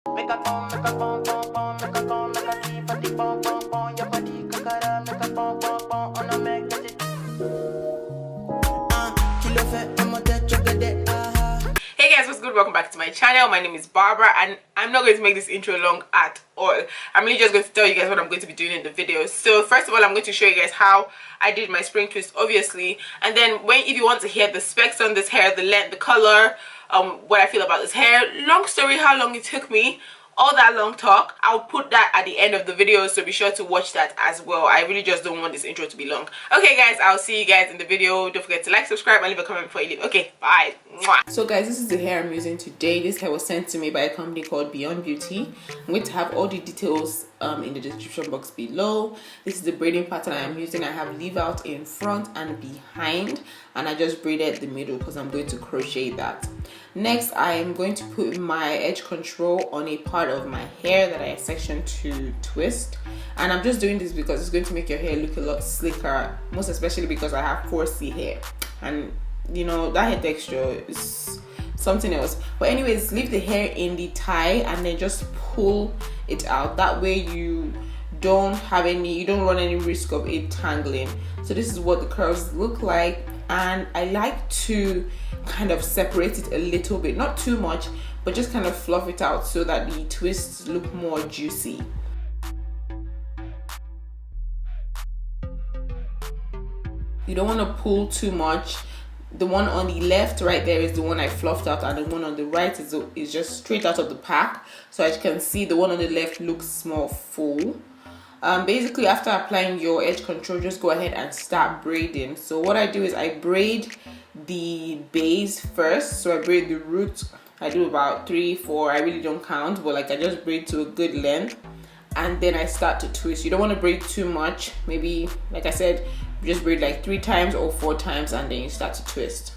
Make a pom, make a pom pom pom, make a pom, make a key for the pom pom pom. Your body kakara, make a pom pom pom. On a make it. Kilo fait, I'm a dead chocolate. Hey guys, what's good? Welcome back to my channel. My name is Barbara and I'm not going to make this intro long at all. I'm really just going to tell you guys what I'm going to be doing in the video. So first of all, I'm going to show you guys how I did my spring twist, obviously, and then if you want to hear the specs on this hair, the length, the color, what I feel about this hair, long story how long it took me, all that long talk, I'll put that at the end of the video, so be sure to watch that as well. I really just don't want this intro to be long. Okay guys, I'll see you guys in the video. Don't forget to like, subscribe, and leave a comment before you leave. Okay, bye. Mwah. So guys, this is the hair I'm using today. This hair was sent to me by a company called Beyond Beauty. I'm going to have all the details in the description box below. This is the braiding pattern I am using. I have leave out in front and behind, and I just braided the middle because I'm going to crochet that. Next, I am going to put my edge control on a part of my hair that I sectioned to twist, and I'm just doing this because it's going to make your hair look a lot slicker, most especially because I have 4C hair, and you know that hair texture is something else. But anyways, leave the hair in the tie and then just pull it out. That way you don't run any risk of it tangling. So this is what the curls look like, and I like to kind of separate it a little bit, not too much, but just kind of fluff it out so that the twists look more juicy. You don't want to pull too much. The one on the left right there is the one I fluffed out, and the one on the right is just straight out of the pack. So as you can see, the one on the left looks more full. Basically, after applying your edge control, just go ahead and start braiding. So what I do is I braid the base first. So I braid the root. I do about 3, 4, I really don't count, but like I just braid to a good length, and then I start to twist. You don't want to braid too much. Maybe, like I said, just braid like 3 times or 4 times, and then you start to twist.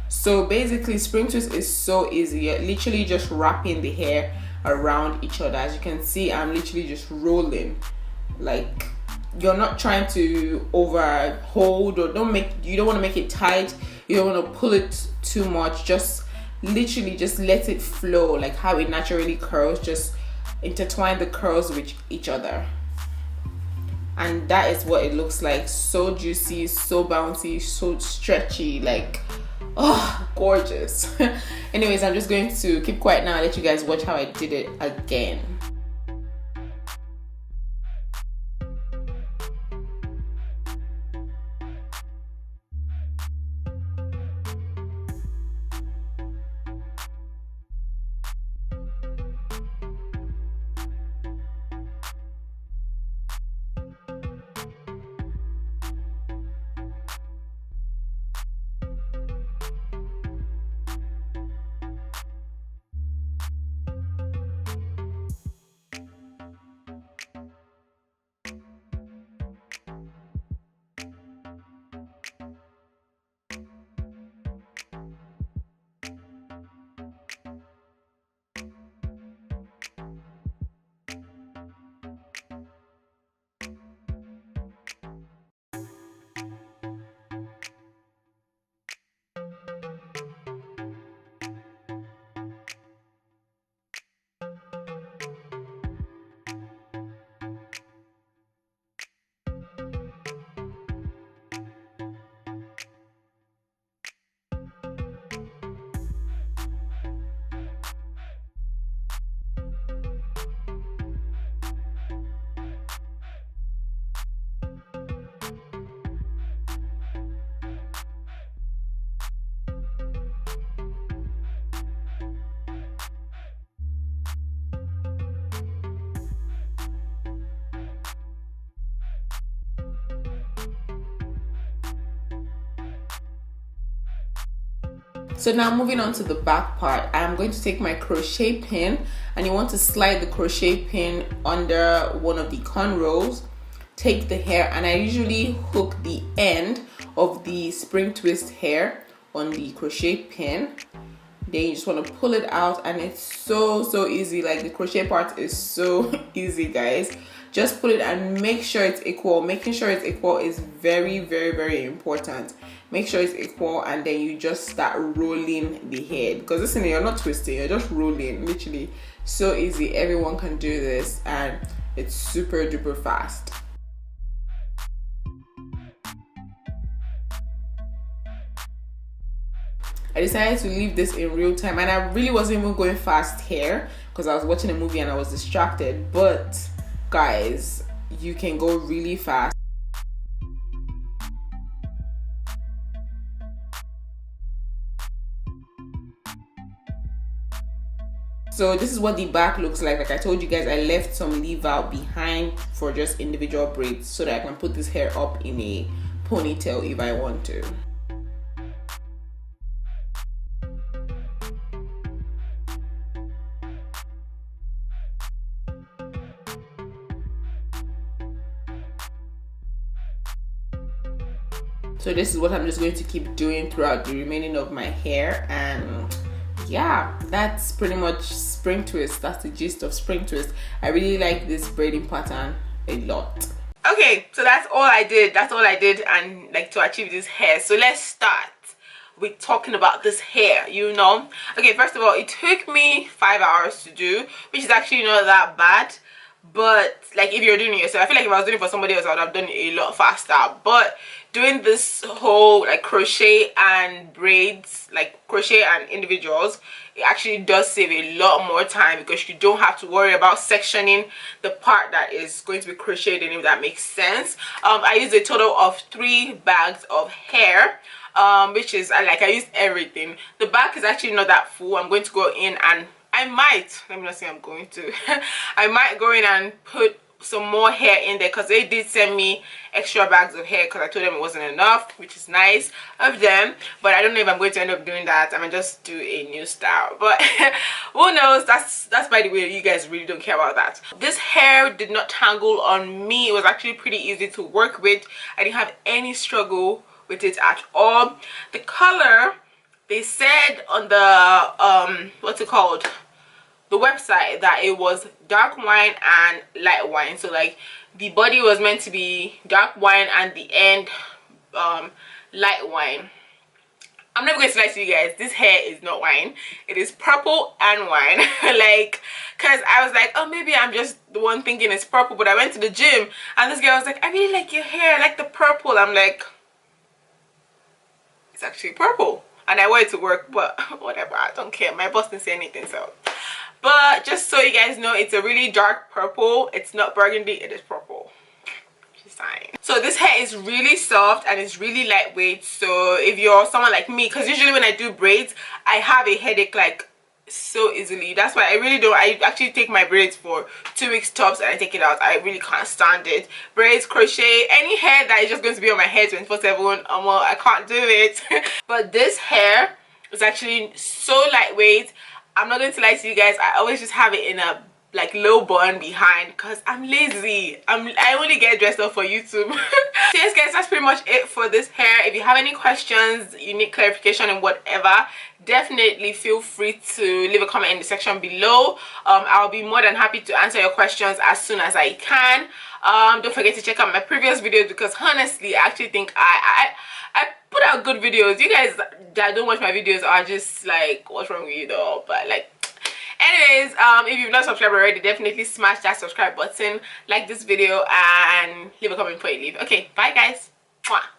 So basically, spring twist is so easy. You're literally just wrapping the hair around each other. As you can see, I'm literally just rolling. Like, you're not trying to overhold, or you don't want to make it tight. You don't want to pull it too much. Just literally just let it flow, like how it naturally curls. Just intertwine the curls with each other, and that is what it looks like. So juicy, so bouncy, so stretchy, like, oh, gorgeous. Anyways, I'm just going to keep quiet now and let you guys watch how I did it again. So now moving on to the back part, I'm going to take my crochet pin, and you want to slide the crochet pin under one of the cornrows. Take the hair, and I usually hook the end of the spring twist hair on the crochet pin. Then you just want to pull it out, and it's so easy. Like, the crochet part is so easy, guys. just pull it and make sure it's equal. Making sure it's equal is very, very, very important. Make sure it's equal, and then you just start rolling the head, because listen, you're not twisting, you're just rolling. Literally so easy. Everyone can do this, and it's super duper fast. I decided to leave this in real time, and I really wasn't even going fast here because I was watching a movie and I was distracted. But guys, you can go really fast. So this is what the back looks like. Like I told you guys, I left some leave out behind for just individual braids so that I can put this hair up in a ponytail if I want to. So this is what I'm just going to keep doing throughout the remaining of my hair. And yeah, that's pretty much spring twist. That's the gist of spring twist. I really like this braiding pattern a lot. Okay, so that's all I did. That's all I did, and like to achieve this hair. So let's start with talking about this hair, you know. Okay, first of all, it took me 5 hours to do, which is actually not that bad. But like if you're doing it yourself, I feel like if I was doing it for somebody else, I would have done it a lot faster. But doing this whole like crochet and braids, like crochet and individuals, it actually does save a lot more time, because you don't have to worry about sectioning the part that is going to be crocheted in, if that makes sense. I used a total of 3 bags of hair, which is I used everything. The back is actually not that full. I'm going to go in and I might, let me not say I'm going to, I might go in and put some more hair in there, because they did send me extra bags of hair because I told them it wasn't enough, which is nice of them. But I don't know if I'm going to end up doing that. I might just do a new style, but who knows. That's by the way, you guys really don't care about that. This hair did not tangle on me. It was actually pretty easy to work with. I didn't have any struggle with it at all. The color, they said on the what's it called, the website, that it was dark wine and light wine. So like the body was meant to be dark wine and the end light wine. I'm never going to lie to you guys, this hair is not wine. It is purple and wine. Like, because I was like, oh, maybe I'm just the one thinking it's purple. But I went to the gym and this girl was like, I really like your hair, I like the purple. I'm like, it's actually purple. And I wanted to work, but whatever, I don't care. My boss didn't say anything. So, but just so you guys know, it's a really dark purple. It's not burgundy, it is purple. She's fine. So this hair is really soft and it's really lightweight. So if you're someone like me, because usually when I do braids, I have a headache like so easily. That's why I really don't. I actually take my braids for 2 weeks tops and I take it out. I really can't stand it. Braids, crochet, any hair that is just going to be on my head 24/7, I can't do it. But this hair is actually so lightweight. I'm not going to lie to you guys, I always just have it in a like low bun behind because I'm lazy. I only get dressed up for YouTube. So yes guys, that's pretty much it for this hair. If you have any questions, you need clarification and whatever, definitely feel free to leave a comment in the section below. I'll be more than happy to answer your questions as soon as I can. Don't forget to check out my previous videos, because honestly I actually think I put out good videos. You guys that don't watch my videos are just like, what's wrong with you though? But like, anyways, if you've not subscribed already, definitely smash that subscribe button, like this video, and leave a comment before you leave. Okay, bye guys. Mwah.